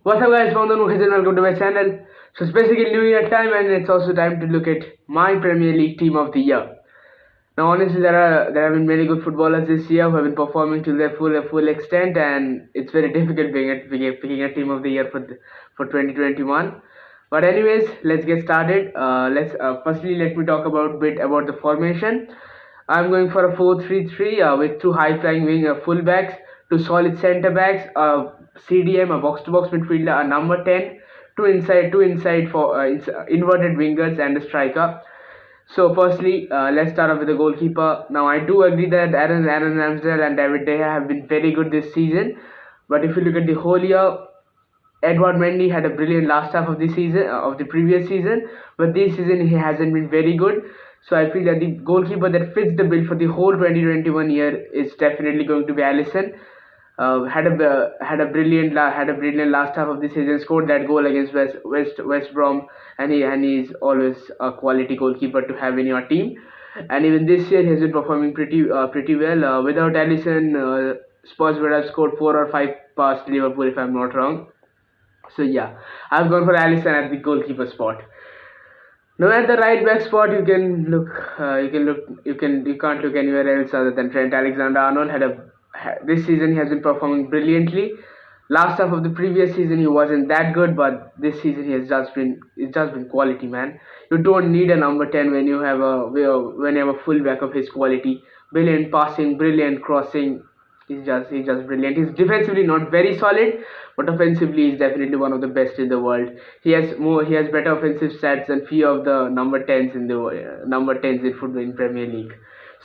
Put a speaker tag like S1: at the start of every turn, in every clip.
S1: What's up guys, Foden and welcome to my channel. So it's basically New Year time and it's also time to look at my Premier League team of the year. Now honestly there have been many good footballers this year who have been performing to their full extent, and it's very difficult picking a team of the year for 2021. But anyways, let's get started. Let's firstly let me talk about the formation. I'm going for a 4-3-3 with two high-flying wing fullbacks, two solid centre backs, a CDM, a box-to-box midfielder, a number 10, two inside for inverted wingers, and a striker. So firstly, let's start off with the goalkeeper. Now I do agree that Aaron Ramsdale and David De Gea have been very good this season, but if you look at the whole year, Edward Mendy had a brilliant last half of the season of the previous season, but this season he hasn't been very good. So I feel that the goalkeeper that fits the bill for the whole 2021 year is definitely going to be Allison. Had a brilliant last half of the season. Scored that goal against West Brom, and he's always a quality goalkeeper to have in your team. And even this year he has been performing pretty well. Without Allison, Spurs would have scored 4 or 5 past Liverpool if I'm not wrong. So yeah, I've gone for Allison at the goalkeeper spot. Now at the right back spot, you can't look anywhere else other than Trent Alexander-Arnold. This season he has been performing brilliantly. Last half of the previous season he wasn't that good, but this season it's just been quality, man. You don't need a number 10 when you have a full back of his quality. Brilliant passing, brilliant crossing. He's just brilliant. He's defensively not very solid, but offensively he's definitely one of the best in the world. He has better offensive stats than few of the number tens in football in Premier League.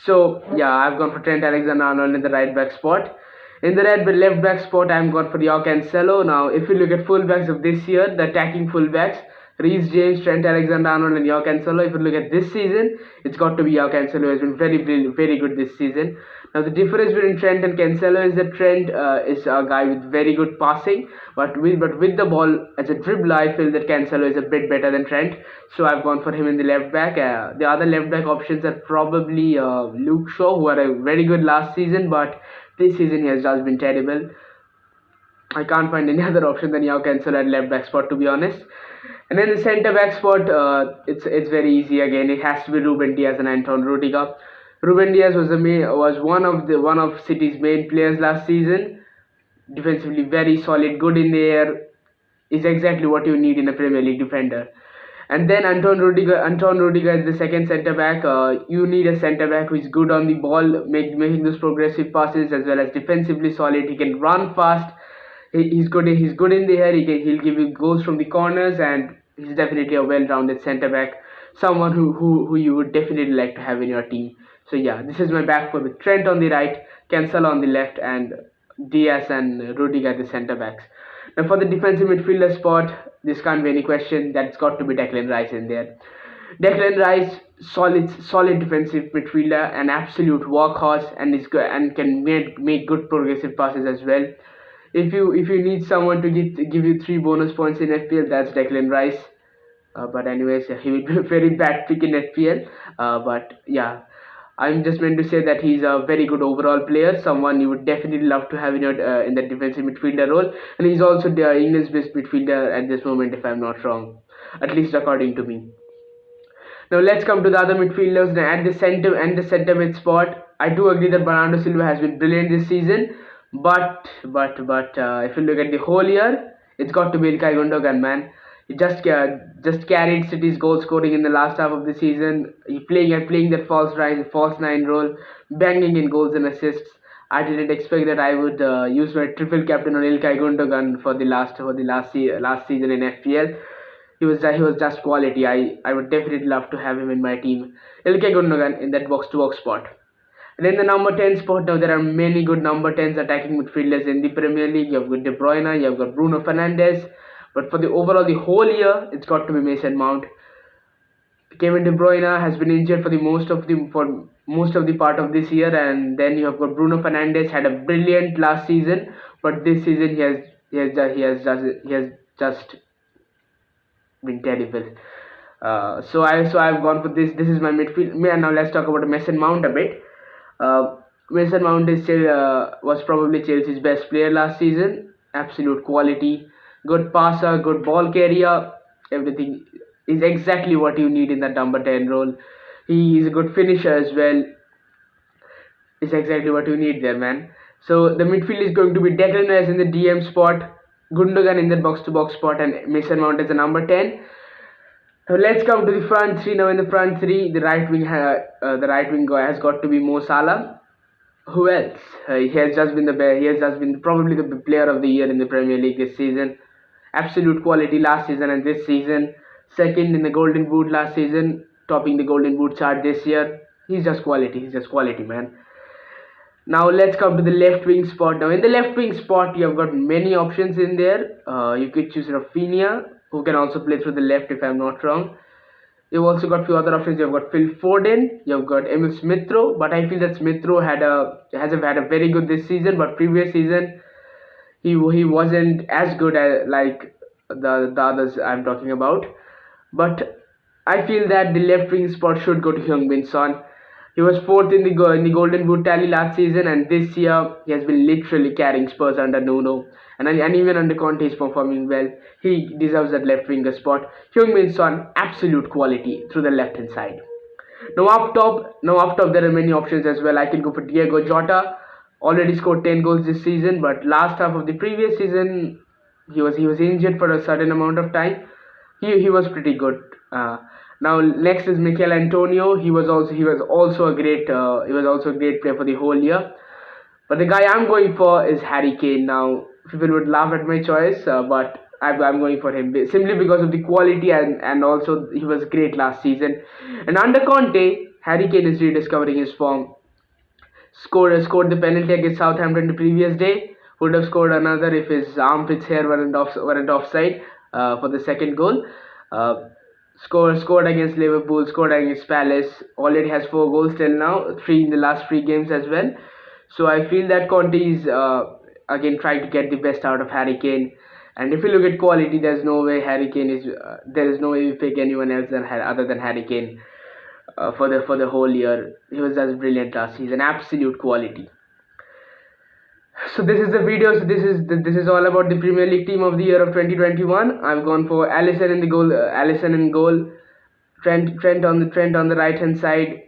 S1: So yeah, I've gone for Trent Alexander-Arnold in the right back spot. In the left back spot, I'm gone for Gea Cancelo. Now, if you look at fullbacks of this year, the attacking fullbacks, Reece James, Trent Alexander-Arnold, and Gea Cancelo. If you look at this season, it's got to be Gea Cancelo, who has been very good this season. Now, the difference between Trent and Cancelo is that Trent is a guy with very good passing, but with the ball as a dribbler, I feel that Cancelo is a bit better than Trent. So I've gone for him in the left back. The other left back options are probably Luke Shaw, who had a very good last season, but this season he has just been terrible. I can't find any other option than Yao Cancel at left back spot, to be honest. And then the centre back spot, it's very easy again. It has to be Ruben Diaz and Anton Rudiger. Ruben Diaz was one of City's main players last season. Defensively very solid, good in the air, is exactly what you need in a Premier League defender. And then Anton Rudiger is the second centre back. You need a centre back who is good on the ball, making those progressive passes, as well as defensively solid. He can run fast. He's good. He's good in the air. He'll give you goals from the corners, and he's definitely a well-rounded centre back. Someone who you would definitely like to have in your team. So yeah, this is my back four with Trent on the right, Cancelo on the left, and Diaz and Rudiger at the centre backs. Now for the defensive midfielder spot, this can't be any question. That's got to be Declan Rice in there. Declan Rice, solid defensive midfielder, an absolute workhorse, and is good and can make good progressive passes as well. If you need someone to give you 3 bonus points in FPL, that's Declan Rice. But anyways, he will be a very bad pick in FPL. But yeah, I'm just meant to say that he's a very good overall player, someone you would definitely love to have in your in the defensive midfielder role, and he's also the England's best midfielder at this moment, if I'm not wrong, at least according to me. Now let's come to the other midfielders. Now at the center mid spot, I do agree that Bernardo Silva has been brilliant this season, but if you look at the whole year, it's got to be Ilkay Gundogan, man. He just carried City's goal scoring in the last half of the season. He playing that false nine role, banging in goals and assists. I didn't expect that I would use my triple captain on Ilkay Gundogan last season in FPL. He was just quality. I would definitely love to have him in my team. Ilkay Gundogan in that box to box spot. And in the number 10 spot, now there are many good number 10s attacking midfielders in the Premier League. You have got De Bruyne, you have got Bruno Fernandes. But for the whole year, it's got to be Mason Mount. Kevin De Bruyne has been injured for most of the part of this year, and then you have got Bruno Fernandes, had a brilliant last season, but this season he has just been terrible. So I've gone for this. This is my midfield. Now let's talk about Mason Mount a bit. Mason Mount was probably Chelsea's best player last season. Absolute quality. good passer, good ball carrier, everything is exactly what you need in that number 10 role. He is a good finisher as well. Is exactly what you need there, man. So the midfield is going to be Declan Rice in the DM spot, Gundogan in the box-to-box spot, and Mason Mount as the number 10. So let's come to the front three now. In the front three, the right wing guy has got to be Mo Salah. Who else? He has just been he has just been probably the player of the year in the Premier League this season. Absolute quality last season and this season. Second in the Golden Boot last season, topping the Golden Boot chart this year. He's just quality. He's just quality, man. Now let's come to the left wing spot. Now in the left wing spot, you have got many options in there. You could choose Rafinha, who can also play through the left if I'm not wrong. You've also got few other options. You've got Phil Foden, you've got Emil Smith Rowe, but I feel that Smith Rowe had a very good this season, but previous season he wasn't as good as like the others I'm talking about. But I feel that the left wing spot should go to Heung-min Son. He was fourth in the Golden Boot tally last season, and this year he has been literally carrying Spurs under Nuno, and even under Conte is performing well. He deserves that left winger spot. Heung-min Son, absolute quality through the left hand side. Now up top there are many options as well. I can go for Diego Jota. Already scored 10 goals this season, but last half of the previous season he was injured for a certain amount of time. He was pretty good. Now next is Mikel Antonio. He was also a great player for the whole year. But the guy I'm going for is Harry Kane. Now people would laugh at my choice, but I'm going for him simply because of the quality, and also he was great last season. And under Conte, Harry Kane is rediscovering his form. Scored the penalty against Southampton the previous day. Would have scored another if his armpits hair weren't offside for the second goal. Uh, scored against Liverpool, scored against Palace. Already has 4 goals till now, three in the last 3 games as well. So I feel that Conte is again trying to get the best out of Harry Kane. And if you look at quality, there is no way we pick anyone else other than Harry Kane for the whole year. He was just brilliant last season, absolute quality. So this is the video. So this is all about the Premier League team of the year of 2021. I've gone for Allison in the goal, Allison in goal, Trent on the right hand side.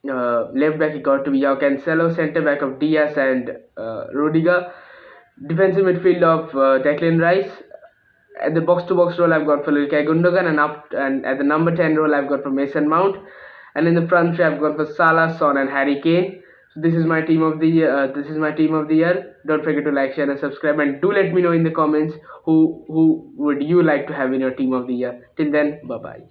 S1: Left back he got to be Joao Cancelo, centre back of Diaz and Rudiger, defensive midfield of Declan Rice. At the box to box role I've got for Ilkay Gundogan, and at the number 10 role I've got for Mason Mount, and in the front three I've got for Salah, Son and Harry Kane. So this is my team of the year. Don't forget to like, share and subscribe, and do let me know in the comments who would you like to have in your team of the year. Till then, bye bye.